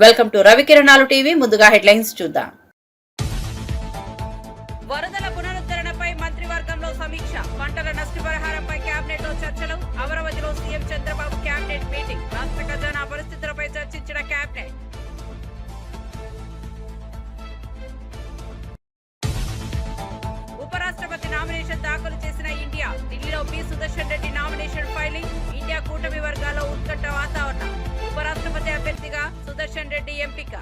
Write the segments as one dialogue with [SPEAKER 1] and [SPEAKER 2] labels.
[SPEAKER 1] Welcome to రవికిరణాలు TV. ముందుగా headlines చూద్దాం. వరదల పునరుద్ధరణపై మంత్రివర్గంలో సమీక్ష, పంటల నష్టపరిహారంపై కేబినెట్ లో చర్చలు, అమరావతిలో సీఎం చంద్రబాబు కేబినెట్ మీటింగ్, రాష్ట్ర ఖజానా పరిస్థితులపై చర్చించిన కేబినెట్. ఉపరాష్ట్రపతి నామినేషన్ దాఖలు చేసిన ఇండియా, ఢిల్లీలో P Sudarshan Reddy nomination filing, India కూటమి వర్గాల్లో ఉత్కంఠ వాతావరణం, ఉపరాష్ట్రపతి అభ్యర్థిగా సుదర్శన్ రెడ్డి ఎంపిక.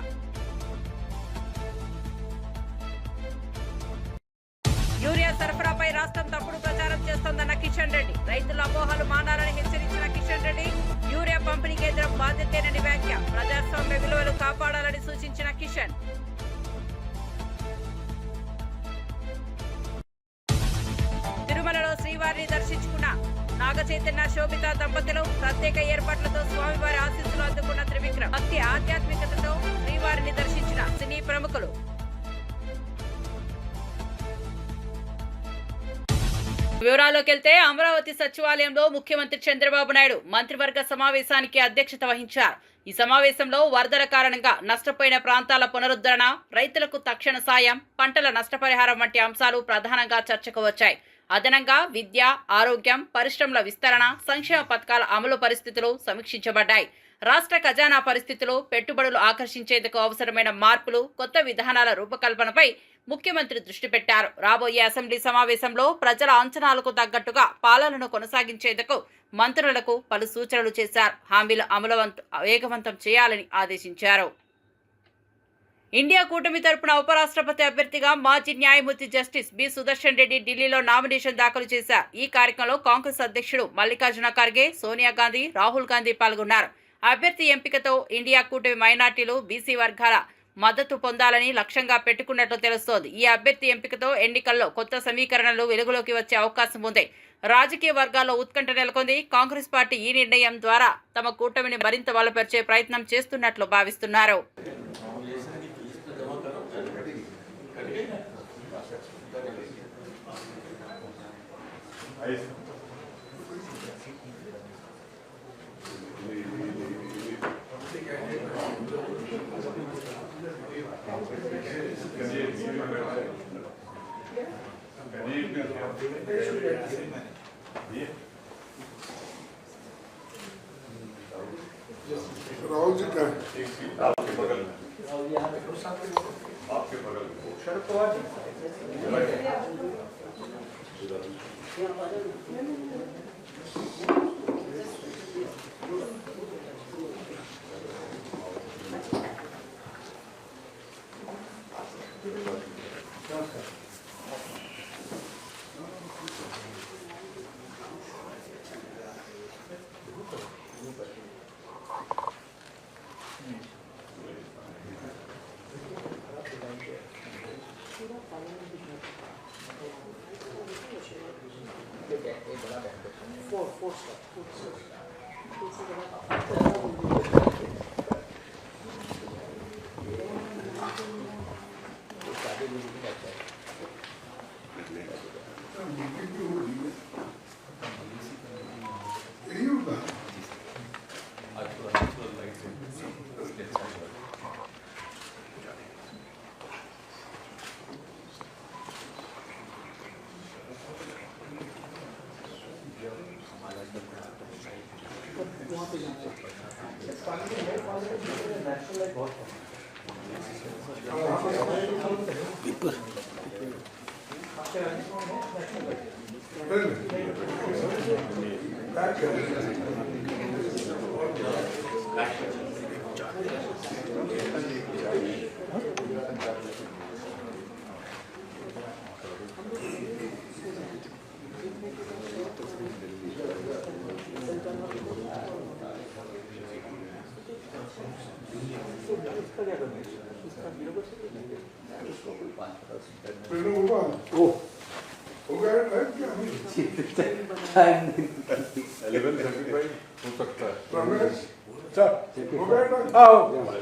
[SPEAKER 1] యూరియా సరఫరాపై రాష్ట్రం తప్పుడు ప్రచారం చేస్తోందన్న కిషన్ రెడ్డి, రైతుల అపోహలు మానాలని హెచ్చరించిన కిషన్ రెడ్డి, యూరియా పంపిణీ కేంద్రం బాధ్యతేనని వ్యాఖ్య, ప్రజాస్వామ్య విలువలు కాపాడాలని సూచించిన కిషన్. తిరుమలలో శ్రీవారిని దర్శించుకున్న నాగ చైతన్య శోభిత దంపతులు, ప్రత్యేక ఏర్పాట్లతో స్వామివారి ఆశీస్సులు అందుకున్న త్రివిక్రమ్, భక్తి ఆధ్యాత్మికతతో శ్రీవారిని దర్శించిన సినీ ప్రముఖులు. వివరాల్లోకి వెళ్తే, అమరావతి సచివాలయంలో ముఖ్యమంత్రి చంద్రబాబు నాయుడు మంత్రివర్గ సమావేశానికి అధ్యక్షత వహించారు. ఈ సమావేశంలో వరదల కారణంగా నష్టపోయిన ప్రాంతాల పునరుద్ధరణ, రైతులకు తక్షణ సాయం, పంటల నష్టపరిహారం వంటి అంశాలు ప్రధానంగా చర్చకు వచ్చాయి. అదనంగా విద్య, ఆరోగ్యం, పరిశ్రమల విస్తరణ, సంక్షేమ పథకాల అమలు పరిస్థితులు సమీక్షించబడ్డాయి. రాష్ట్ర ఖజానా పరిస్థితులు, పెట్టుబడులు ఆకర్షించేందుకు అవసరమైన మార్పులు, కొత్త విధానాల రూపకల్పనపై ముఖ్యమంత్రి దృష్టి పెట్టారు. రాబోయే అసెంబ్లీ సమావేశంలో ప్రజల అంచనాలకు తగ్గట్టుగా పాలనను కొనసాగించేందుకు మంత్రులకు పలు సూచనలు చేశారు. హామీల అమలు వేగవంతం చేయాలని ఆదేశించారు. ఇండియా కూటమి తరపున ఉపరాష్ట్రపతి అభ్యర్థిగా మాజీ న్యాయమూర్తి జస్టిస్ బి సుదర్శన్ రెడ్డి ఢిల్లీలో నామినేషన్ దాఖలు చేశారు. ఈ కార్యక్రమంలో కాంగ్రెస్ అధ్యక్షుడు మల్లికార్జున ఖర్గే, సోనియా గాంధీ, రాహుల్ గాంధీ పాల్గొన్నారు. అభ్యర్థి ఎంపికతో ఇండియా కూటమి మైనార్టీలు, బీసీ వర్గాల మద్దతు పొందాలని లక్ష్యంగా పెట్టుకున్నట్లు తెలుస్తోంది. ఈ అభ్యర్థి ఎంపికతో ఎన్నికల్లో కొత్త సమీకరణలు వెలుగులోకి వచ్చే అవకాశం ఉంది. రాజకీయ వర్గాల్లో ఉత్కంఠ నెలకొంది. కాంగ్రెస్ పార్టీ ఈ నిర్ణయం ద్వారా తమ కూటమిని మరింత బలపరిచే ప్రయత్నం చేస్తున్నట్లు భావిస్తున్నారు.
[SPEAKER 2] राहुल जी का
[SPEAKER 3] आपके बगल में शरद पवार जी
[SPEAKER 2] यही होगा। वहाँ पे जाना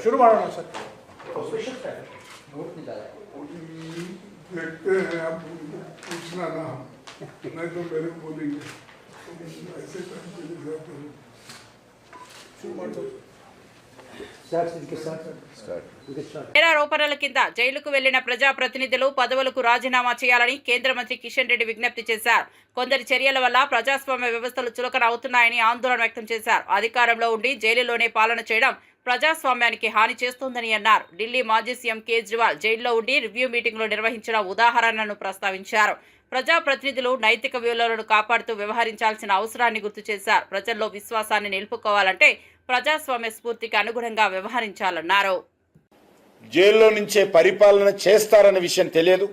[SPEAKER 3] शुरू मारो सर।
[SPEAKER 2] देखते हैं, आप पूछना ना, नहीं तो मेरे को बोलेंगे ऐसे टाइम पे जाते हैं।
[SPEAKER 1] నేరారోపణల కింద జైలుకు వెళ్లిన ప్రజాప్రతినిధులు పదవులకు రాజీనామా చేయాలని కేంద్ర మంత్రి కిషన్ రెడ్డి విజ్ఞప్తి చేశారు. కొందరి చర్యల వల్ల ప్రజాస్వామ్య వ్యవస్థలు చులకన అవుతున్నాయని ఆందోళన వ్యక్తం చేశారు. అధికారంలో ఉండి జైలులోనే పాలన చేయడం ప్రజాస్వామ్యానికి హాని చేస్తోందని అన్నారు. ఢిల్లీ మాజీ సీఎం కేజ్రీవాల్ జైల్లో ఉండి రివ్యూ మీటింగ్లో నిర్వహించిన ఉదాహరణను ప్రస్తావించారు. ప్రజాప్రతినిధులు నైతిక విలువలను కాపాడుతూ వ్యవహరించాల్సిన అవసరాన్ని గుర్తు చేశారు. ప్రజల్లో విశ్వాసాన్ని నిలుపుకోవాలంటే ప్రజాస్వామ్య స్ఫూర్తికి అనుగుణంగా వ్యవహరించాలన్నారు.
[SPEAKER 4] జైల్లో నుంచే పరిపాలన చేస్తారన్న విషయం తెలియదు.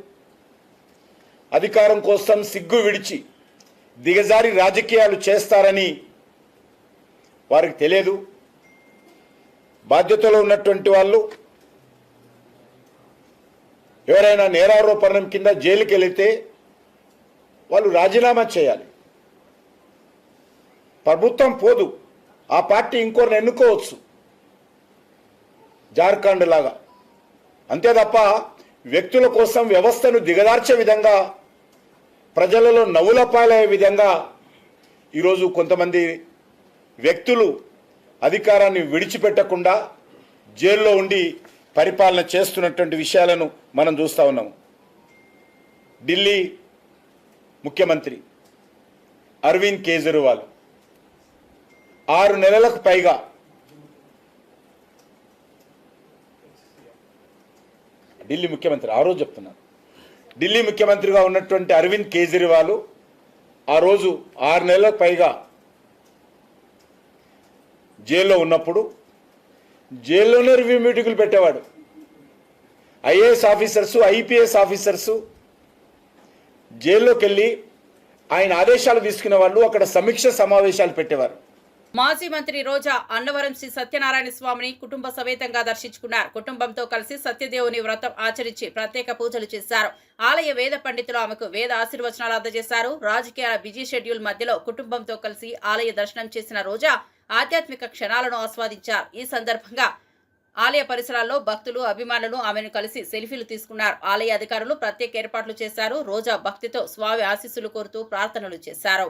[SPEAKER 4] అధికారం కోసం సిగ్గు విడిచి దిగజారి రాజకీయాలు చేస్తారని వారికి తెలియదు. బాధ్యతలో ఉన్నటువంటి వాళ్ళు ఎవరైనా నేరారోపణం కింద జైలుకి వెళితే వాళ్ళు రాజీనామా చేయాలి. ప్రభుత్వం పోదు, ఆ పార్టీ ఇంకోరిని ఎన్నుకోవచ్చు, జార్ఖండ్ లాగా. అంతే తప్ప వ్యక్తుల కోసం వ్యవస్థను దిగదార్చే విధంగా, ప్రజలలో నవ్వులపాలయ్యే విధంగా ఈరోజు కొంతమంది వ్యక్తులు అధికారాన్ని విడిచిపెట్టకుండా జైల్లో ఉండి పరిపాలన చేస్తున్నటువంటి విషయాలను మనం చూస్తూ ఉన్నాము. ఢిల్లీ ముఖ్యమంత్రి అరవింద్ కేజ్రీవాల్ 6 నెలలకు పైగా ఢిల్లీ ముఖ్యమంత్రి ఆ రోజు చెప్తున్నాను, ఢిల్లీ ముఖ్యమంత్రిగా ఉన్నటువంటి అరవింద్ కేజ్రీవాల్ ఆ రోజు 6 నెలలకు పైగా జైల్లో ఉన్నప్పుడు జైల్లోనే రివ్యూ మీటింగులు పెట్టేవాడు. ఐఏఎస్ ఆఫీసర్సు, ఐపీఎస్ ఆఫీసర్సు జైల్లోకి వెళ్ళి ఆయన ఆదేశాలు తీసుకునే వాళ్ళు అక్కడ సమీక్ష సమావేశాలు పెట్టేవారు.
[SPEAKER 1] మాజీ మంత్రి రోజా అన్నవరం శ్రీ సత్యనారాయణ స్వామిని కుటుంబ సమేతంగా దర్శించుకున్నారు. కుటుంబంతో కలిసి సత్యదేవుని వ్రతం ఆచరించి ప్రత్యేక పూజలు చేశారు. ఆలయ వేద పండితులు ఆమెకు వేద ఆశీర్వచనాలు అందజేశారు. రాజకీయాల బిజీ షెడ్యూల్ మధ్యలో కుటుంబంతో కలిసి ఆలయ దర్శనం చేసిన రోజా ఆధ్యాత్మిక క్షణాలను ఆస్వాదించారు. ఈ సందర్భంగా ఆలయ పరిసరాల్లో భక్తులు, అభిమానులు ఆమెను కలిసి సెల్ఫీలు తీసుకున్నారు. ఆలయ అధికారులు ప్రత్యేక ఏర్పాట్లు చేశారు. రోజా భక్తితో స్వామి ఆశీస్సులు కోరుతూ ప్రార్థనలు చేశారు.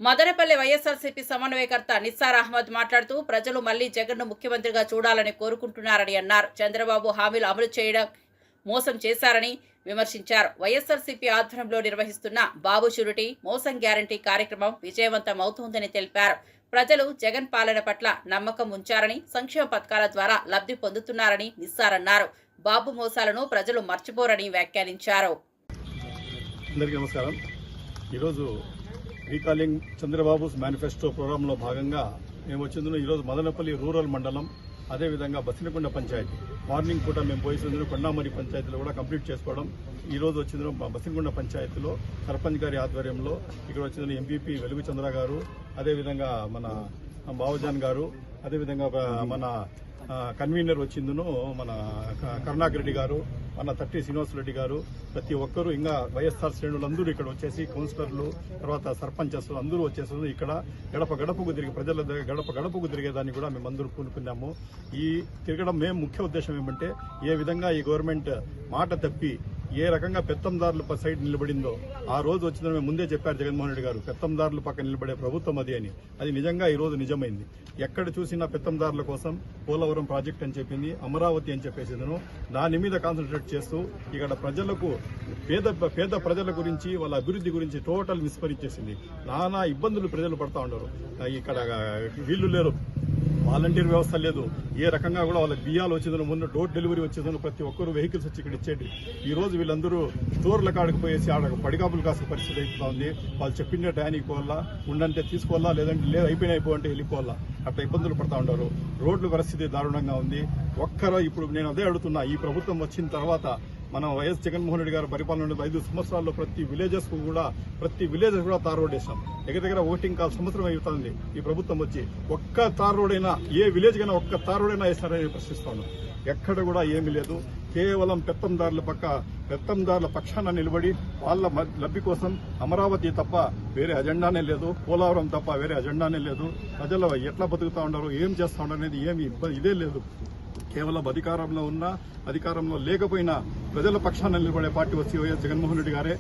[SPEAKER 1] మదనపల్లి వైఎస్ఆర్సీపీ సమన్వయకర్త నిస్సార్ అహ్మద్ మాట్లాడుతూ ప్రజలు మళ్లీ జగన్ను ముఖ్యమంత్రిగా చూడాలని కోరుకుంటున్నారని అన్నారు. చంద్రబాబు హామీలు అమలు చేయడం మోసం చేశారని విమర్శించారు. వైఎస్ఆర్సీపీ ఆధ్వర్యంలో నిర్వహిస్తున్న బాబు షూరిటీ మోసం గ్యారంటీ కార్యక్రమం విజయవంతమవుతోందని తెలిపారు. ప్రజలు జగన్ పాలన పట్ల నమ్మకం ఉంచారని, సంక్షేమ పథకాల ద్వారా లబ్ధి పొందుతున్నారని నిస్సార్ అన్నారు. బాబు మోసాలను ప్రజలు మర్చిపోరని వ్యాఖ్యానించారు.
[SPEAKER 5] అందరికీ నమస్కారం. ఈరోజు రీకాలింగ్ చంద్రబాబు మేనిఫెస్టో ప్రోగ్రాంలో భాగంగా మేము వచ్చిందులో ఈరోజు మదనపల్లి రూరల్ మండలం, అదేవిధంగా బసినకొండ పంచాయతీ మార్నింగ్ పూట మేము పోయేసిందులో కొండామరి పంచాయతీలో కూడా కంప్లీట్ చేసుకోవడం. ఈరోజు వచ్చిందులో బసినకొండ పంచాయతీలో సర్పంచ్ గారి ఆధ్వర్యంలో ఇక్కడ వచ్చిందులో ఎంపీపీ వెలుగు చంద్ర గారు, అదేవిధంగా మన బావజాన్ గారు, అదేవిధంగా మన కన్వీనర్ వచ్చిందును మన కరుణాకర్ రెడ్డి గారు, మన తట్టి శ్రీనివాసరెడ్డి గారు, ప్రతి ఒక్కరూ ఇంకా వైఎస్ఆర్ శ్రేణులు అందరూ ఇక్కడ వచ్చేసి కౌన్సిలర్లు, తర్వాత సర్పంచెస్ అందరూ వచ్చేసి ఇక్కడ గడప గడపకు తిరిగి ప్రజల గడప గడపకు తిరిగేదాన్ని కూడా మేమందరూ పూనుకున్నాము. ఈ తిరగడం మేము ముఖ్య ఉద్దేశం ఏమంటే ఏ విధంగా ఈ గవర్నమెంట్ మాట తప్పి ఏ రకంగా పెత్తందారుల సైడ్ నిలబడిందో ఆ రోజు వచ్చిందని మేము ముందే చెప్పారు జగన్మోహన్ రెడ్డి గారు, పెత్తందారుల పక్కన నిలబడే ప్రభుత్వం అది అని. అది నిజంగా ఈ రోజు నిజమైంది. ఎక్కడ చూసినా పెత్తందారుల కోసం పోలవరం ప్రాజెక్ట్ అని చెప్పింది, అమరావతి అని చెప్పేసిందను దాని మీద కాన్సన్ట్రేట్ చేస్తూ ఇక్కడ ప్రజలకు పేద ప్రజల గురించి వాళ్ళ అభివృద్ధి గురించి టోటల్ విస్మరించేసింది. నానా ఇబ్బందులు ప్రజలు పడతా ఉండరు. ఇక్కడ వీళ్ళు లేరు, వాలంటీర్ వ్యవస్థ లేదు, ఏ రకంగా కూడా వాళ్ళకి బియ్యాలు వచ్చేదని ముందు డోర్ డెలివరీ వచ్చేదని ప్రతి ఒక్కరు వెహికల్స్ వచ్చి ఇక్కడ ఇచ్చేది. ఈ రోజు వీళ్ళందరూ స్టోర్ల కాడికి పోయేసి ఆడ పడిగాపులు కాసే పరిస్థితి అయిపోతా ఉంది. వాళ్ళు చెప్పిన టయానికి పోవాలా, ఉండంటే తీసుకోవాలా, లేదంటే లేదు అయిపోయిపోవంటే వెళ్ళిపోవాలా, అట్లా ఇబ్బందులు పడతా ఉంటారు. రోడ్ల పరిస్థితి దారుణంగా ఉంది. ఇప్పుడు నేను అదే అడుగుతున్నా, ఈ ప్రభుత్వం వచ్చిన తర్వాత మనం వైఎస్ జగన్మోహన్ రెడ్డి గారు పరిపాలన 5 సంవత్సరాల్లో ప్రతి విలేజెస్ కూడా తార్ రోడ్ వేసాం. దగ్గర ఓటింగ్ కాల్ సంవత్సరం అవుతుంది ఈ ప్రభుత్వం వచ్చి. ఒక్క తార్ రోడ్ అయినా ఏ విలేజ్ కైనా ఒక్క తార్ రోడ్ అయినా వేస్తారని ప్రశ్నిస్తాను. ఎక్కడ కూడా ఏమీ లేదు. కేవలం పెత్తందారుల పక్షాన నిలబడి వాళ్ళ లబ్ధి కోసం అమరావతి తప్ప వేరే అజెండానే లేదు, పోలవరం తప్ప వేరే అజెండానే లేదు. ప్రజలు ఎట్లా బతుకుతా ఉన్నారు, ఏం చేస్తా ఉన్నారు అనేది ఏమి ఇదే లేదు. కేవలం అధికారంలో ఉన్నా అధికారంలో లేకపోయినా ప్రజల పక్షాన నిలబడే పార్టీ వచ్చి వైఎస్ జగన్మోహన్ రెడ్డి గారే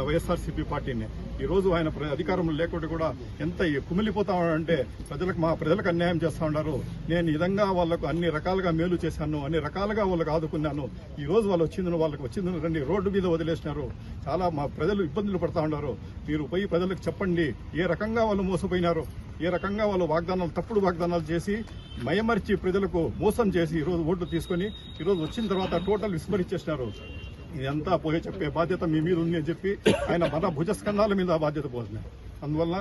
[SPEAKER 5] వైఎస్ఆర్సీపీ పార్టీని. ఈ రోజు ఆయన అధికారంలో లేకుంటే కూడా ఎంత కుమిలిపోతా ఉన్నాడంటే ప్రజలకు అన్యాయం చేస్తా ఉన్నారు. నేను ఈ విధంగా వాళ్ళకు అన్ని రకాలుగా మేలు చేశాను, అన్ని రకాలుగా వాళ్ళకు ఆదుకున్నాను. ఈ రోజు వాళ్ళకి వచ్చిందని రండి రోడ్డు మీద వదిలేసినారు. చాలా మా ప్రజలు ఇబ్బందులు పడతా ఉన్నారు. మీరు పోయి ప్రజలకు చెప్పండి ఏ రకంగా వాళ్ళు మోసపోయినారు, ఏ రకంగా వాళ్ళు తప్పుడు వాగ్దానాలు చేసి మయమర్చి ప్రజలకు మోసం చేసి ఈరోజు ఓట్లు తీసుకొని ఈరోజు వచ్చిన తర్వాత టోటల్ విస్మరించేసినారు. ఇదంతా పోయి చెప్పే బాధ్యత మీ మీద ఉంది అని చెప్పి ఆయన మన భుజస్కంధాల మీద ఆ బాధ్యత పోసినారు. అందువల్ల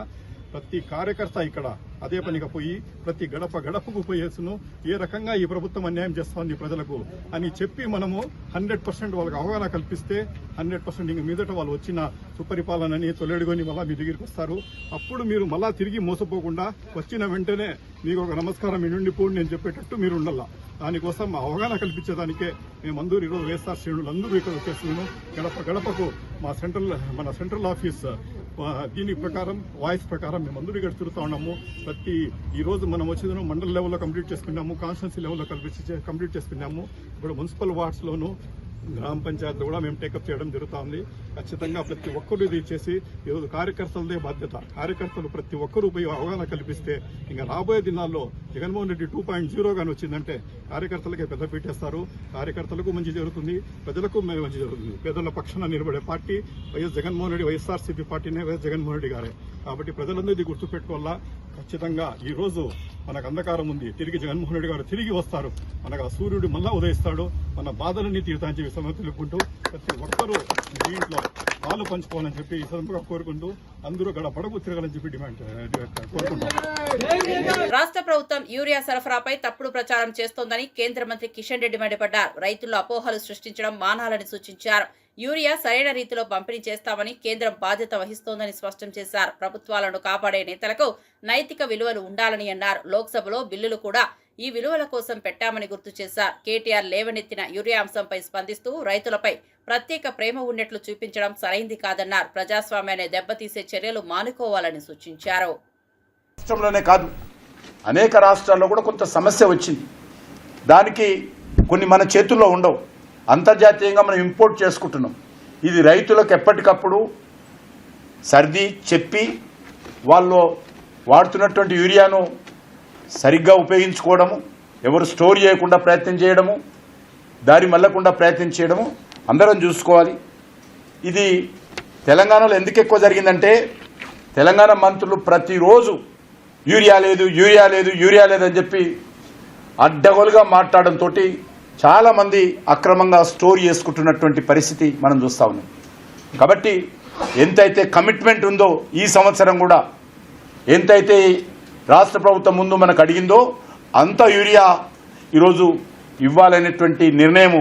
[SPEAKER 5] ప్రతి కార్యకర్త ఇక్కడ అదే పనిగా పోయి ప్రతి గడపకు పోయేసును ఏ రకంగా ఈ ప్రభుత్వం అన్యాయం చేస్తోంది ప్రజలకు అని చెప్పి మనము 100% వాళ్ళకి అవగాహన కల్పిస్తే 100% ఇంక మీదట వాళ్ళు వచ్చిన సుపరిపాలనని తొలెడుకొని మళ్ళా మీ దగ్గరికి వస్తారు. అప్పుడు మీరు మళ్ళా తిరిగి మోసపోకుండా వచ్చిన వెంటనే మీకు ఒక నమస్కారం మీ నుండి పోండి నేను చెప్పేటట్టు మీరు ఉండాల. దానికోసం అవగాహన కల్పించేదానికే మేమందరూ ఈరోజు వైఎస్ఆర్ శ్రేణులు అందరూ ఇక్కడ వచ్చేస్తున్నాము. గడపకు మన సెంట్రల్ ఆఫీస్ దీని ప్రకారం వాయిస్ ప్రకారం మేమందరూ ఇక్కడ తిరుగుతూ ఉన్నాము. ఈ రోజు మనం వచ్చేది మండల్ లెవెల్లో కంప్లీట్ చేసుకున్నాము, కాన్స్టిట్యున్సీ లెవెల్లో కంప్లీట్ చేసుకున్నాము. ఇప్పుడు మున్సిపల్ వార్డ్స్లోను గ్రామ పంచాయతీలో కూడా మేము టేకప్ చేయడం జరుగుతుంది. ఖచ్చితంగా ప్రతి ఒక్కరూ ఇది చేసి ఈరోజు కార్యకర్తలదే బాధ్యత. కార్యకర్తలు ప్రతి ఒక్కరూ పోయి అవగాహన కల్పిస్తే ఇంకా రాబోయే దినాల్లో జగన్మోహన్ రెడ్డి 2.0 గాని వచ్చిందంటే కార్యకర్తలకే పెద్ద పెట్టేస్తారు. కార్యకర్తలకు మంచి జరుగుతుంది, ప్రజలకు మంచి జరుగుతుంది. పేదల పక్షాన నిలబడే పార్టీ వైఎస్ జగన్మోహన్ రెడ్డి, వైఎస్ఆర్సీపీ పార్టీనే వైఎస్ జగన్మోహన్ రెడ్డి గారే. కాబట్టి ప్రజలందరూ ఇది గుర్తుపెట్టుకోవాలా. ఖచ్చితంగా ఈ రోజు మనకు అంధకారం ఉంది, తిరిగి జగన్మోహన్ రెడ్డి గారు తిరిగి వస్తారు. మనకు ఆ సూర్యుడు మళ్ళా ఉదయిస్తాడు, మన బాధలన్నీ తీరుతాయని చెప్పి సమయం తెలుపుకుంటూ ప్రతి ఒక్కరూ దీంట్లో పాలు పంచుకోవాలని చెప్పి ఈ సందర్భంగా కోరుకుంటూ అందరూ గడపడకు తిరగాలని చెప్పి డిమాండ్ కోరుకుంటాం.
[SPEAKER 1] రాష్ట్ర ప్రభుత్వం యూరియా సరఫరాపై తప్పుడు ప్రచారం చేస్తోందని కేంద్ర మంత్రి కిషన్ రెడ్డి మండిపడ్డారు. రైతుల్లో అపోహలు సృష్టించడం మానాలని సూచించారు. యూరియా సరైన రీతిలో పంపిణీ చేస్తామని కేంద్రం బాధ్యత వహిస్తోందని స్పష్టం చేశారు. ప్రభుత్వాలను కాపాడే నేతలకు నైతిక విలువలు ఉండాలని అన్నారు. లోక్సభలో బిల్లులు కూడా ఈ విలువల కోసం పెట్టామని గుర్తు చేశారు. కేటీఆర్ లేవనెత్తిన యూరియా అంశంపై స్పందిస్తూ రైతులపై ప్రత్యేక ప్రేమ ఉన్నట్లు చూపించడం సరైంది కాదన్నారు. ప్రజాస్వామ్యాన్ని దెబ్బతీసే చర్యలు మానుకోవాలని సూచించారు.
[SPEAKER 4] రాష్ట్రంలోనే కాదు అనేక రాష్ట్రాల్లో కూడా కొంత సమస్య వచ్చింది. దానికి కొన్ని మన చేతుల్లో ఉండవు, అంతర్జాతీయంగా మనం ఇంపోర్ట్ చేసుకుంటున్నాం. ఇది రైతులకు ఎప్పటికప్పుడు సర్ది చెప్పి వాళ్ళు వాడుతున్నటువంటి యూరియాను సరిగ్గా ఉపయోగించుకోవడము, ఎవరు స్టోర్ చేయకుండా ప్రయత్నం చేయడము, దారి మళ్ళకుండా ప్రయత్నం చేయడము అందరం చూసుకోవాలి. ఇది తెలంగాణలో ఎందుకు ఎక్కువ జరిగిందంటే తెలంగాణ మంత్రులు ప్రతిరోజు యూరియా లేదు అని చెప్పి అడ్డగోలుగా మాట్లాడడంతో చాలామంది అక్రమంగా స్టోర్ చేసుకుంటున్నటువంటి పరిస్థితి మనం చూస్తూ ఉన్నాం. కాబట్టి ఎంతైతే కమిట్మెంట్ ఉందో ఈ సంవత్సరం కూడా ఎంతైతే రాష్ట్ర ప్రభుత్వం ముందు మనకు అడిగిందో అంత యూరియా ఈరోజు ఇవ్వాలనేటువంటి నిర్ణయం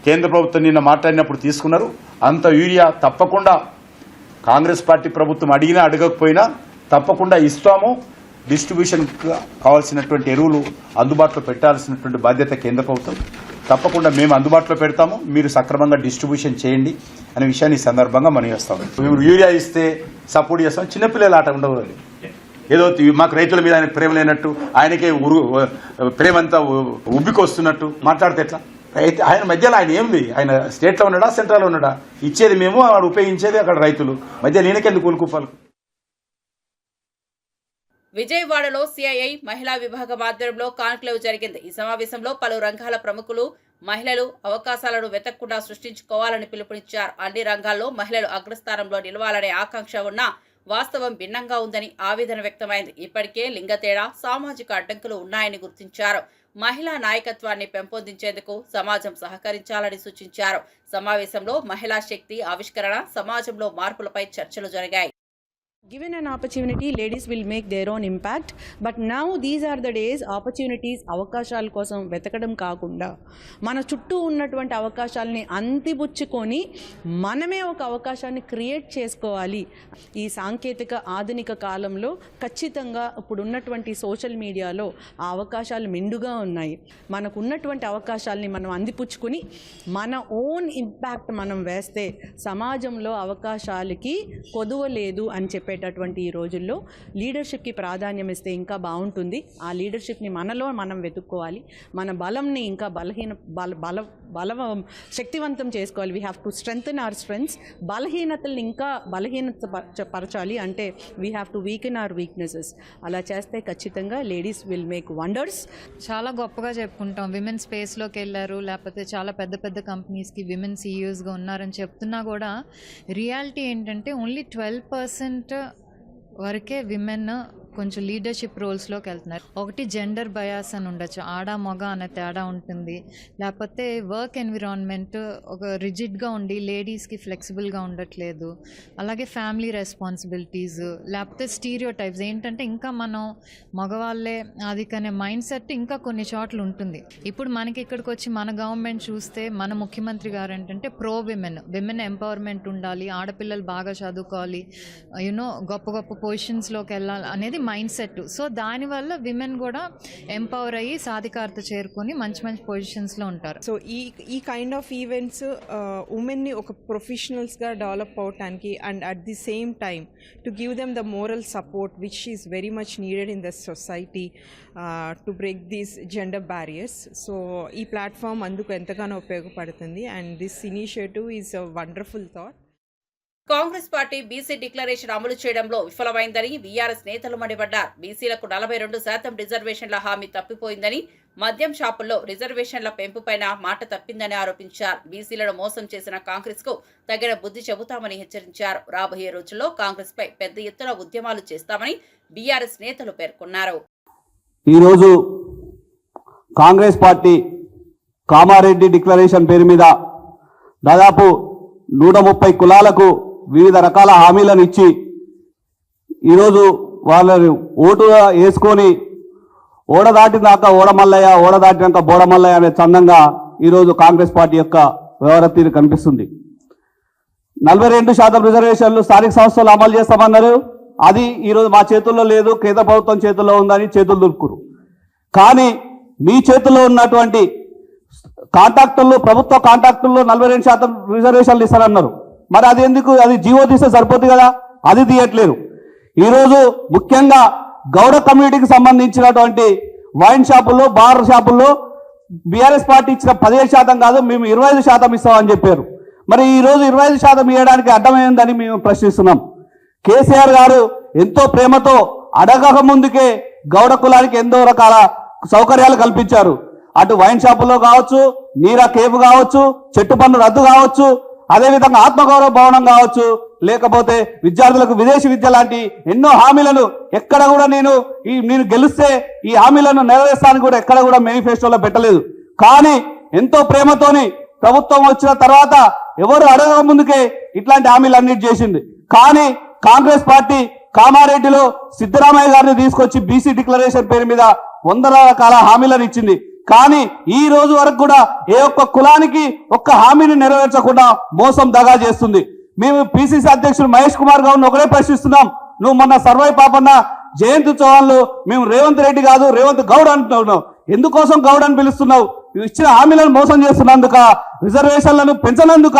[SPEAKER 4] కేంద్ర ప్రభుత్వం నిన్న మాట్లాడినప్పుడు తీసుకున్నారు. అంత యూరియా తప్పకుండా కాంగ్రెస్ పార్టీ ప్రభుత్వం అడిగినా అడగకపోయినా తప్పకుండా ఇస్తాము. డిస్ట్రిబ్యూషన్ కావాల్సినటువంటి ఎరువులు అందుబాటులో పెట్టాల్సినటువంటి బాధ్యత కేంద్ర ప్రభుత్వం. తప్పకుండా మేము అందుబాటులో పెడతాము, మీరు సక్రమంగా డిస్ట్రిబ్యూషన్ చేయండి అనే విషయాన్ని ఈ సందర్భంగా మనం చేస్తాము. మేము యూరియా ఇస్తే సపోర్ట్ చేస్తాం. చిన్నపిల్లల ఆట ఉండవు. ఏదో మాకు రైతుల మీద ఆయన ప్రేమ లేనట్టు, ఆయనకే ప్రేమంతా ఉబ్బికొస్తున్నట్టు మాట్లాడితే ఎట్లా? ఆయన మధ్యలో ఆయన ఏమి, ఆయన స్టేట్లో ఉన్నాడా సెంట్రల్లో ఉన్నాడా? ఇచ్చేది మేము, వాడు ఉపయోగించేది అక్కడ రైతులు. మధ్యలో ఈయనకెందుకు కూలుకుపాలు?
[SPEAKER 1] విజయవాడలో సిఐఐ మహిళా విభాగం ఆధ్వర్యంలో కాన్క్లేవ్ జరిగింది. ఈ సమావేశంలో పలు రంగాల ప్రముఖులు మహిళలు అవకాశాలను వెతకకుండా సృష్టించుకోవాలని పిలుపునిచ్చారు. అన్ని రంగాల్లో మహిళలు అగ్రస్థానంలో నిలవాలనే ఆకాంక్ష ఉన్నా వాస్తవం భిన్నంగా ఉందని ఆవేదన వ్యక్తమైంది. ఇప్పటికే లింగ తేడా, సామాజిక అడ్డంకులు ఉన్నాయని గుర్తించారు. మహిళా నాయకత్వాన్ని పెంపొందించేందుకు సమాజం సహకరించాలని సూచించారు. సమావేశంలో మహిళా శక్తి ఆవిష్కరణ, సమాజంలో మార్పులపై చర్చలు జరిగాయి.
[SPEAKER 6] Given an opportunity, ladies will make their own impact. But now these are the days, opportunities, అవకాశాల కోసం వెతకడం కాకుండా మన చుట్టూ ఉన్నటువంటి అవకాశాలని అంతిపుచ్చుకొని మనమే ఒక అవకాశాన్ని క్రియేట్ చేసుకోవాలి. ఈ సాంకేతిక ఆధునిక కాలంలో ఖచ్చితంగా ఇప్పుడు ఉన్నటువంటి సోషల్ మీడియాలో ఆ అవకాశాలు మెండుగా ఉన్నాయి. మనకు ఉన్నటువంటి అవకాశాలని మనం అందిపుచ్చుకొని మన ఓన్ ఇంపాక్ట్ మనం వేస్తే సమాజంలో అవకాశాలకి కొదువ లేదు అని చెప్పేటటువంటి ఈ రోజుల్లో లీడర్షిప్కి ప్రాధాన్యం ఇస్తే ఇంకా బాగుంటుంది. ఆ లీడర్షిప్ని మనలో మనం వెతుక్కోవాలి. మన బలంని ఇంకా శక్తివంతం చేసుకోవాలి. We have to strengthen our strengths. బలహీనతల్ని ఇంకా పరచాలి అంటే we have to weaken our weaknesses. అలా చేస్తే ఖచ్చితంగా లేడీస్ విల్ మేక్ వండర్స్.
[SPEAKER 7] చాలా గొప్పగా చెప్పుకుంటాం, విమెన్ స్పేస్లోకి వెళ్ళారు, లేకపోతే చాలా పెద్ద పెద్ద కంపెనీస్కి విమెన్ సీఈఓస్గా ఉన్నారని చెప్తున్నా కూడా రియాలిటీ ఏంటంటే ఓన్లీ 12% వరకే విమెన్ కొంచెం లీడర్షిప్ రోల్స్లోకి వెళ్తున్నారు. ఒకటి జెండర్ బయాస్ అని ఉండొచ్చు, ఆడ మగ అనే తేడా ఉంటుంది. లేకపోతే వర్క్ ఎన్విరాన్మెంట్ ఒక రిజిడ్గా ఉండి లేడీస్కి ఫ్లెక్సిబుల్గా ఉండట్లేదు. అలాగే ఫ్యామిలీ రెస్పాన్సిబిలిటీస్, లేకపోతే స్టీరియో టైప్స్ ఏంటంటే ఇంకా మనం మగవాళ్ళే అదికనే మైండ్ సెట్ ఇంకా కొన్ని చోట్ల ఉంటుంది. ఇప్పుడు మనకి ఇక్కడికి వచ్చి మన గవర్నమెంట్ చూస్తే మన ముఖ్యమంత్రి గారు ఏంటంటే ప్రో విమెన్ ఎంపవర్మెంట్ ఉండాలి, ఆడపిల్లలు బాగా చదువుకోవాలి, గొప్ప గొప్ప పొజిషన్స్లోకి వెళ్ళాలి అనేది మైండ్ సెట్. సో దానివల్ల విమెన్ కూడా ఎంపవర్ అయ్యి సాధికారత చేరుకొని మంచి మంచి పొజిషన్స్లో ఉంటారు.
[SPEAKER 8] సో ఈ కైండ్ ఆఫ్ ఈవెంట్స్ ఉమెన్ని ఒక ప్రొఫెషనల్స్గా డెవలప్ అవటానికి and at the same time to give them the moral support which is very much needed in the society to break these gender barriers. So ఈ ప్లాట్ఫామ్ అందుకు ఎంతగానో ఉపయోగపడుతుంది and this initiative is a wonderful thought.
[SPEAKER 1] Congress party BC declaration అమలు చేయడంలో విఫలమైందని BRS నేతలు మండిపడ్డారు. బీసీలకు 42% రిజర్వేషన్ల హామీ తప్పిపోయిందని, మద్యం షాపుల్లో రిజర్వేషన్ల పెంపుపైన మాట తప్పిందని ఆరోపించారు. బీసీలను మోసం చేసిన కాంగ్రెస్ కు తగిన బుద్ధి చెబుతామని హెచ్చరించారు. రాబోయే రోజుల్లో కాంగ్రెస్ పై పెద్ద ఎత్తున ఉద్యమాలు చేస్తామని బీఆర్ఎస్ నేతలు పేర్కొన్నారు.
[SPEAKER 9] ఈరోజు కాంగ్రెస్ పార్టీ కామారెడ్డి డిక్లరేషన్ పేరు మీద దాదాపు 130 కులాలకు వివిధ రకాల హామీలను ఇచ్చి ఈరోజు వాళ్ళని ఓటుగా వేసుకొని ఓడదాటినాక ఓడమల్లయ్య, ఓడదాటినాక బోడమల్లయ్య అనే చందంగా ఈరోజు కాంగ్రెస్ పార్టీ యొక్క వ్యవహార తీరు కనిపిస్తుంది. 42% రిజర్వేషన్లు స్థానిక సంస్థలు అమలు చేస్తామన్నారు. అది ఈరోజు మా చేతుల్లో లేదు, కేంద్ర ప్రభుత్వం చేతుల్లో ఉందని చేతులు దులుపుకురు. కానీ మీ చేతుల్లో ఉన్నటువంటి కాంట్రాక్టర్లు, ప్రభుత్వ కాంట్రాక్టర్లు 42% రిజర్వేషన్లు ఇస్తారన్నారు. మరి అది ఎందుకు? అది జీవో తీస్తే సరిపోతుంది కదా, అది తీయట్లేదు. ఈరోజు ముఖ్యంగా గౌడ కమ్యూనిటీకి సంబంధించినటువంటి వైన్ షాపుల్లో, బార్ షాపుల్లో బీఆర్ఎస్ పార్టీ ఇచ్చిన 15% కాదు, మేము 25% ఇస్తామని చెప్పారు. మరి ఈరోజు 25% ఇవ్వడానికి అడ్డమైందని మేము ప్రశ్నిస్తున్నాం. కేసీఆర్ గారు ఎంతో ప్రేమతో అడగక ముందుకే గౌడ కులానికి ఎన్నో రకాల సౌకర్యాలు కల్పించారు. అటు వైన్ షాపుల్లో కావచ్చు, నీరా కేఫ్ కావచ్చు, చెట్టు పన్ను రద్దు కావచ్చు, అదేవిధంగా ఆత్మగౌరవ భవనం కావచ్చు, లేకపోతే విద్యార్థులకు విదేశీ విద్య లాంటి ఎన్నో హామీలను ఎక్కడ కూడా నేను గెలిస్తే ఈ హామీలను నెరవేర్స్తాను కూడా ఎక్కడ కూడా మేనిఫెస్టోలో పెట్టలేదు. కానీ ఎంతో ప్రేమతోని ప్రభుత్వం వచ్చిన తర్వాత ఎవరు అడగక ముందుకే ఇట్లాంటి హామీలు అన్నిటి చేసింది. కానీ కాంగ్రెస్ పార్టీ కామారెడ్డిలో సిద్ధరామయ్య గారిని తీసుకొచ్చి బీసీ డిక్లరేషన్ పేరు మీద 100 రకాల హామీలను ఇచ్చింది. కానీ ఈ రోజు వరకు కూడా ఏ ఒక్క కులానికి ఒక్క హామీని నెరవేర్చకుండా మోసం దగా చేస్తుంది. మేము పిసిసి అధ్యక్షుడు మహేష్ కుమార్ గౌడ్ని ఒకటే ప్రశ్నిస్తున్నాం. నువ్వు మొన్న సర్వై పాపన్న, జయంత్ చౌహాన్లు మేము రేవంత్ రెడ్డి కాదు రేవంత్ గౌడ్ అంటున్నావు. ఎందుకోసం గౌడ్ అని పిలుస్తున్నావు? ఇచ్చిన హామీలను మోసం చేస్తున్నందుక, రిజర్వేషన్లను పెంచనందుక,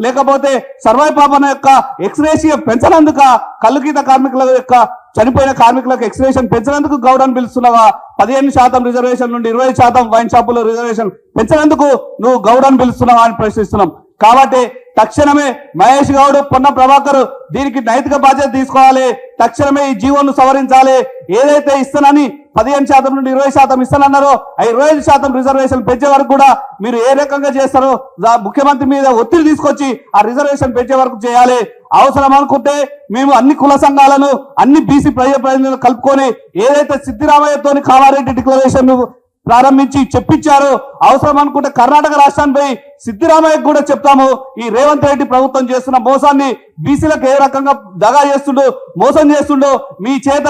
[SPEAKER 9] లేకపోతే సర్వై పాపన యొక్క ఎక్స్రేషియా పెంచనందుక, కల్లుగీత కార్మికుల యొక్క చనిపోయిన కార్మికులకు ఎక్స్రేషన్ పెంచినందుకు గౌడ్ అని పిలుస్తున్నావా? 15% రిజర్వేషన్ నుండి 20% వైన్ షాపుల్లో రిజర్వేషన్ పెంచినందుకు నువ్వు గౌడ్ అని పిలుస్తున్నావా అని ప్రశ్నిస్తున్నాం. కాబట్టి తక్షణమే మహేష్ గౌడ్, పొన్న ప్రభాకర్ దీనికి నైతిక బాధ్యత తీసుకోవాలి. తక్షణమే ఈ జీవోను సవరించాలి. ఏదైతే ఇస్తానని 15% నుండి 20% ఇస్తానన్నారో ఆ 25% రిజర్వేషన్ పెంచే వరకు కూడా మీరు ఏ రకంగా చేస్తారో ముఖ్యమంత్రి మీద ఒత్తిడి తీసుకొచ్చి ఆ రిజర్వేషన్ పెంచే వరకు చేయాలి. అవసరం అనుకుంటే మేము అన్ని కుల సంఘాలను, అన్ని బీసీ ప్రజాప్రతినిధులను కలుపుకొని ఏదైతే సిద్ధిరామయ్యతోని కామారెడ్డి డిక్లరేషన్ ప్రారంభించి చెప్పించారు. అవసరం అనుకుంటే కర్ణాటక రాష్ట్రాన్ని పోయి సిద్ధిరామయ్యకు కూడా చెప్తాము. ఈ రేవంత్ రెడ్డి ప్రభుత్వం చేస్తున్న మోసాన్ని, బీసీలకు ఏ రకంగా దగా చేస్తుండో, మోసం చేస్తుండో, మీ చేత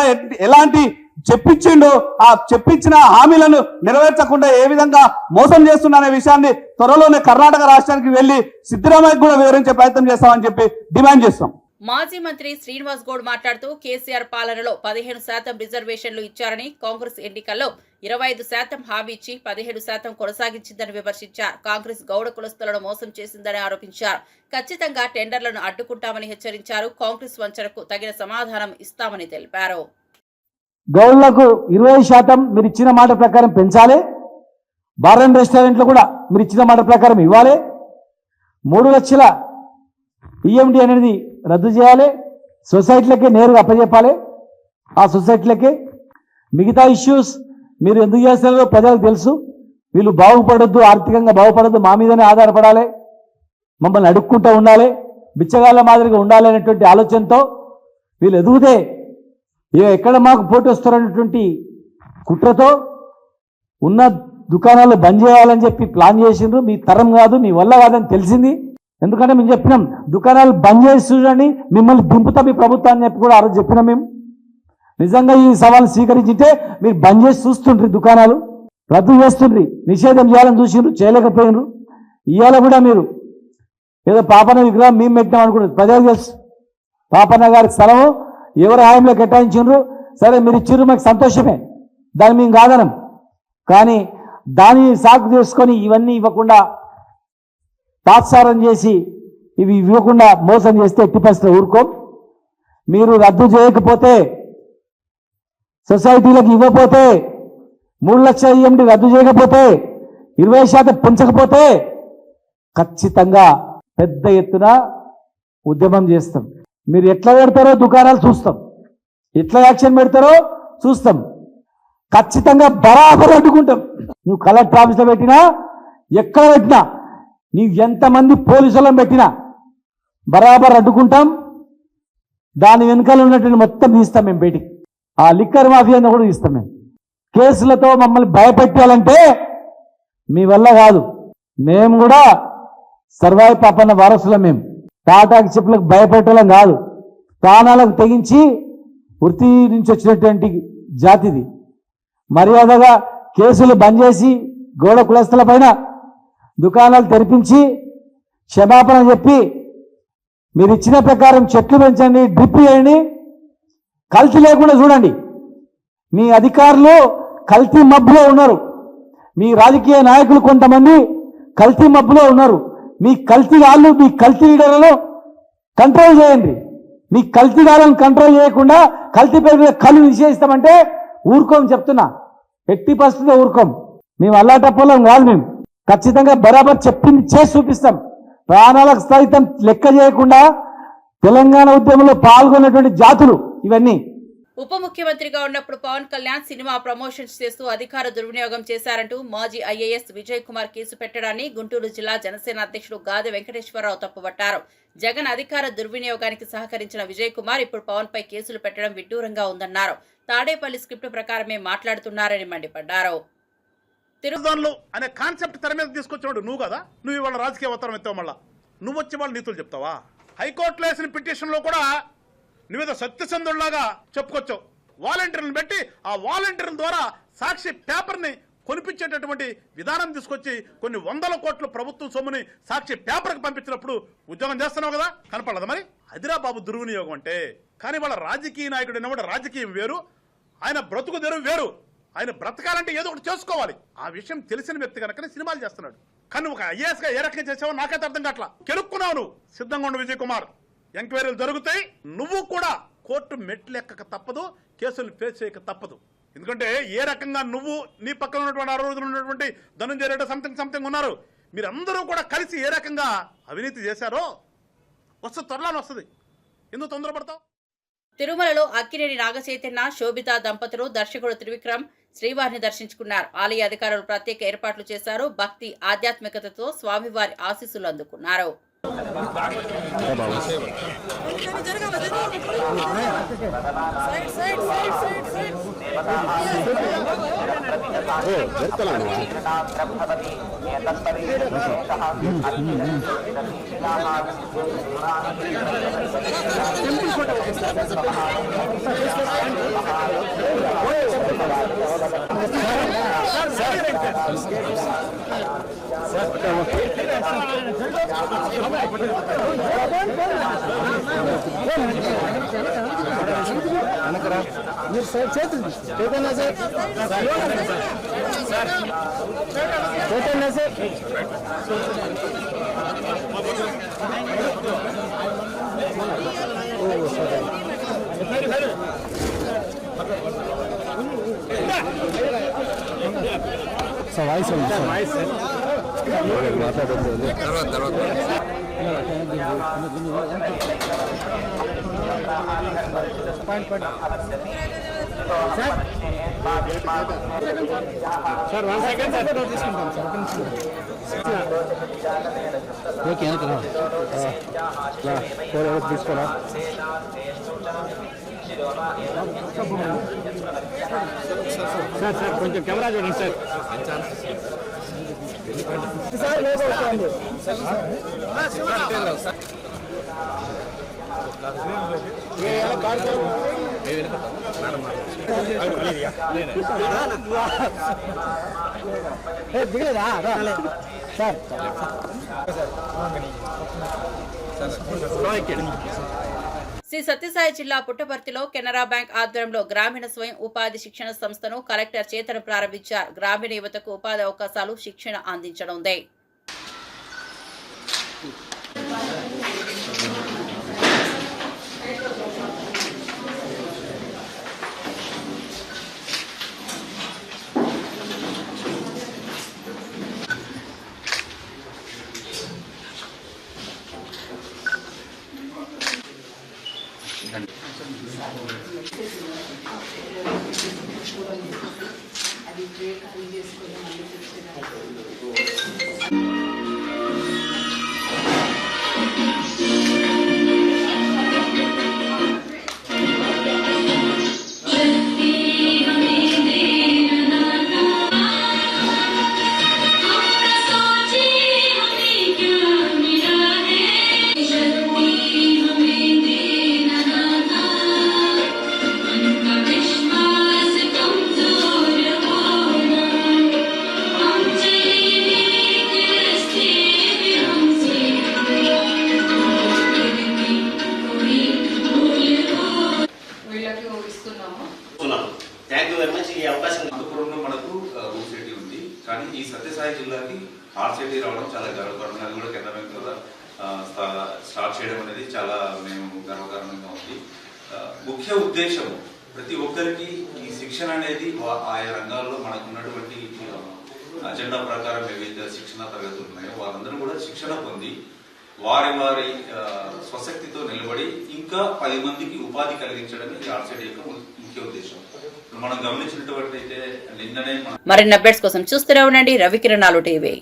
[SPEAKER 9] ఎలాంటి చెప్పించిండు, ఆ చెప్పించిన హామీలను నెరవేర్చకుండా ఏ విధంగా మోసం చేస్తున్నా అనే విషయాన్ని త్వరలోనే కర్ణాటక రాష్ట్రానికి వెళ్లి సిద్ధిరామయ్యకు కూడా వివరించే ప్రయత్నం చేస్తామని చెప్పి డిమాండ్ చేస్తాం.
[SPEAKER 1] మాజీ మంత్రి శ్రీనివాస్ గౌడ్ మాట్లాడుతూ కేసీఆర్ పాలనలో 15% రిజర్వేషన్లు ఇచ్చారని, కాంగ్రెస్ ఎన్నికల్లో 25% హామీ ఇచ్చి 17% కొనసాగించిందని విమర్శించారు. కాంగ్రెస్ గౌడ కులస్తులను మోసం చేసిందని ఆరోపించారు. ఖచ్చితంగా టెండర్లను అడ్డుకుంటామని హెచ్చరించారు. కాంగ్రెస్ వంచనకు తగిన సమాధానం ఇస్తామని తెలిపారు.
[SPEAKER 9] గౌడ్లకు 20% మీరు ఇచ్చిన మాట ప్రకారం పెంచాలి. బార్ అండ్ రెస్టారెంట్లు కూడా మీరు ఇచ్చిన మాట ప్రకారం ఇవ్వాలి. 3 లక్షల ఈఎండి అనేది రద్దు చేయాలి. సొసైటీలకే నేరుగా అప్పచెప్పాలి. ఆ సొసైటీలకే మిగతా ఇష్యూస్ మీరు ఎందుకు చేస్తారో ప్రజలకు తెలుసు. వీళ్ళు బాగుపడొద్దు, ఆర్థికంగా బాగుపడొద్దు, మా మీదనే ఆధారపడాలి, మమ్మల్ని అడుక్కుంటూ ఉండాలి, బిచ్చగాళ్ళ మాదిరిగా ఉండాలి అనేటువంటి ఆలోచనతో వీళ్ళు ఎదుగుతే ఎక్కడ మాకు పోటీ వస్తారనేటువంటి కుట్రతో ఉన్న దుకాణాలు బంద్ చేయాలని చెప్పి ప్లాన్ చేసిండ్రు. మీ తరం కాదు, మీ వల్ల కాదని తెలిసింది. ఎందుకంటే మేము చెప్పినాం దుకాణాలు బంద్ చేసి చూడండి, మిమ్మల్ని దింపుతాం మీ ప్రభుత్వాన్ని చెప్పి కూడా ఆ రోజు చెప్పినాం. మేము నిజంగా ఈ సవాల్ స్వీకరించితే మీరు బంద్ చేసి చూస్తుండ్రి, దుకాణాలు రద్దు చేస్తుండ్రి, నిషేధం చేయాలని చూసిండ్రు, చేయలేకపోయినరు. ఇవాళ కూడా మీరు ఏదో పాపన్న విగ్రహం మేము పెట్టినాం అనుకుంటారు. ప్రజలకు తెలుసు పాపన్న గారి స్థలము ఎవరు హాయంలో కేటాయించిండ్రు. సరే మీరు ఇచ్చిర్రు, మాకు సంతోషమే, దాన్ని మేము కాదనం. కానీ దాన్ని సాకు చేసుకొని ఇవన్నీ ఇవ్వకుండా తాత్సారం చేసి ఇవి ఇవ్వకుండా మోసం చేస్తే ఎట్టి పరిస్థితుల్లో ఊరుకోం. మీరు రద్దు చేయకపోతే, సొసైటీలకు ఇవ్వకపోతే, 3 లక్షల ఈఎండి రద్దు చేయకపోతే, 20% పెంచకపోతే ఖచ్చితంగా పెద్ద ఎత్తున ఉద్యమం చేస్తాం. మీరు ఎట్లా పెడతారో దుకాణాలు చూస్తాం, ఎట్లా యాక్షన్ పెడతారో చూస్తాం. ఖచ్చితంగా బరాబర్ అడ్డుకుంటాం. నువ్వు కలెక్టర్ ఆఫీస్లో పెట్టినా, ఎక్కడ పెట్టినా, నీవు ఎంతమంది పోలీసులను పెట్టినా బరాబర్ అడ్డుకుంటాం. దాని వెనుకలు ఉన్నటువంటి మొత్తం తీస్తాం మేము బయటికి. ఆ లిక్కర్ మాఫియాను కూడా తీస్తాం మేము. కేసులతో మమ్మల్ని భయపెట్టాలంటే మీ వల్ల కాదు. మేము కూడా సర్వాయి పాపన్న వారసులం. మేము టాటాకి చెప్పులకు భయపెట్టడం కాదు, ప్రాణాలకు తెగించి వృత్తి నుంచి వచ్చినటువంటి జాతిది. మర్యాదగా కేసులు బంద్ చేసి గౌడ కులస్తుల పైన దుకాణాలు తెరిపించి క్షమాపణ చెప్పి మీరు ఇచ్చిన ప్రకారం చెట్లు పెంచండి, డ్రిప్ చేయండి, కల్తీ లేకుండా చూడండి. మీ అధికారులు కల్తీ మబ్బులో ఉన్నారు, మీ రాజకీయ నాయకులు కొంతమంది కల్తీ మబ్బులో ఉన్నారు. మీ కల్తీదారులు, మీ కల్తీ లీడర్లను కంట్రోల్ చేయండి. మీ కల్తీదారులను కంట్రోల్ చేయకుండా కల్తీ పేరు కళ్ళు నిషేధిస్తామంటే ఊరుకోం చెప్తున్నా. ఎట్టి పరిస్థితుల్లో ఊరుకోం. మేము అల్లాటప్పలం కాదు. మేము ఖచ్చితంగా బరాబర్ చెప్పింది చేసి చూపిస్తాం. ప్రాణాలకు సైతం లెక్క చేయకుండా తెలంగాణ ఉద్యమంలో పాల్గొన్నటువంటి జాతులు ఇవన్నీ.
[SPEAKER 1] ఉప ముఖ్యమంత్రిగా ఉన్నప్పుడు పవన్ కళ్యాణ్ సినిమా ప్రమోషన్స్ చేస్తూ అధికార దుర్వినియోగం చేశారంటూ మాజీ ఐఏఎస్ విజయ్ కుమార్ కేసు పెట్టడాన్ని గుంటూరు జిల్లా జనసేన అధ్యక్షుడు గాదె వెంకటేశ్వరరావు తప్పుపట్టారు. జగన్ అధికార దుర్వినియోగానికి సహకరించిన విజయ్ కుమార్ ఇప్పుడు పవన్ పై కేసులు పెట్టడం విడ్డూరంగా ఉందన్నారు. తాడేపల్లి స్క్రిప్ట్ ప్రకారమే మాట్లాడుతున్నారని మండిపడ్డారు.
[SPEAKER 10] తిరుదాన్లు అనే కాన్సెప్ట్ తెర మీద తీసుకొచ్చినాడు నువ్వు కదా. నువ్వు ఇవాళ రాజకీయ అవతారం ఎత్తావు. మళ్ళా నువ్వు వచ్చి వాళ్ళు నీతులు చెప్తావా? హైకోర్టులో వేసిన పిటిషన్లో కూడా నువ్వేదో సత్యసంధుల్లాగా చెప్పుకొచ్చావు. వాలంటీర్లను పెట్టి ఆ వాలంటీర్ల ద్వారా సాక్షి పేపర్ని కొనిపించేటటువంటి విధానం తీసుకొచ్చి కొన్ని 100 కోట్ల ప్రభుత్వం సొమ్ముని సాక్షి పేపర్కి పంపించినప్పుడు ఉద్యోగం చేస్తున్నావు కదా, కనపడదా? మరి అదిరా బాబు దుర్వినియోగం అంటే. కానీ వాళ్ళ రాజకీయ నాయకుడు అన్నమాట రాజకీయం వేరు, ఆయన బ్రతుకు తెరువు వేరు. ఆయన బ్రతకాలంటే ఏదో ఒకటి చేసుకోవాలి. ఆ విషయం తెలిసిన వ్యక్తి కనుకనే సినిమాలు చేస్తున్నాడు. కానీ ఒక ఐఏఎస్ గా ఏ రకంగా చేసావో నాకైతే అర్థం కావట్లా. కెలుక్కున్నావు నువ్వు. సిద్ధంగా ఉండు విజయ్ కుమార్, ఎంక్వైరీలు జరుగుతాయి. నువ్వు కూడా కోర్టు మెట్లు ఎక్కక తప్పదు, కేసులు ఫేస్ చేయక తప్పదు. ఎందుకంటే ఏ రకంగా నువ్వు, నీ పక్కన ఉన్నటువంటి 6 రోజులు ఉన్నటువంటి ధనంజయ రెడ్డి సంథింగ్ ఉన్నారు, మీరందరూ కూడా కలిసి ఏ రకంగా అవినీతి చేశారో వస్తుంది, త్వరలోనే వస్తుంది. ఎందుకు తొందరపడతావు?
[SPEAKER 1] తిరుమలలో అక్కినేని నాగచైతన్య, శోభిత దంపతులు, దర్శకుడు త్రివిక్రమ్, శ్రీవారిని దర్శించుకున్నారు. ఆలయ అధికారులు ప్రత్యేక ఏర్పాట్లు చేశారు. భక్తి ఆధ్యాత్మికతతో స్వామివారి ఆశీస్సులు అందుకున్నారు.
[SPEAKER 3] కొంచెం కెమెరా చూడండి సార్.
[SPEAKER 1] శ్రీ సత్యసాయి జిల్లా పుట్టపర్తిలో కెనరా బ్యాంక్ ఆధ్వర్యంలో గ్రామీణ స్వయం ఉపాధి శిక్షణ సంస్థను కలెక్టర్ చేతన ప్రారంభించారు. గ్రామీణ యువతకు ఉపాధి అవకాశాలు, శిక్షణ అందించనుంది.
[SPEAKER 11] కానీ ఈ సత్యసాయి జిల్లాకి ఆర్సిటీ రావడం చాలా గర్వకారణంగా, అది కూడా కెనరా బ్యాంక్ ద్వారా స్టార్ట్ చేయడం అనేది చాలా మేము గర్వకారణంగా ఉంది. ముఖ్య ఉద్దేశం ప్రతి ఒక్కరికి ఈ శిక్షణ అనేది ఆయా రంగాల్లో మనకు ఉన్నటువంటి అజెండా ప్రకారం ఏవైతే శిక్షణ తరగతులు ఉన్నాయో వారందరూ కూడా శిక్షణ పొంది వారి వారి స్వశక్తితో నిలబడి ఇంకా 10 మందికి ఉపాధి కలిగించడమే ఈ ఆర్సిటీ యొక్క ముఖ్య ఉద్దేశం. మనం గమనించినటువంటి అయితే నిన్ననే
[SPEAKER 1] మరిన్ని అప్డేట్స్ కోసం చూస్తూనే ఉండండి రవికిరణాలు టీవీ.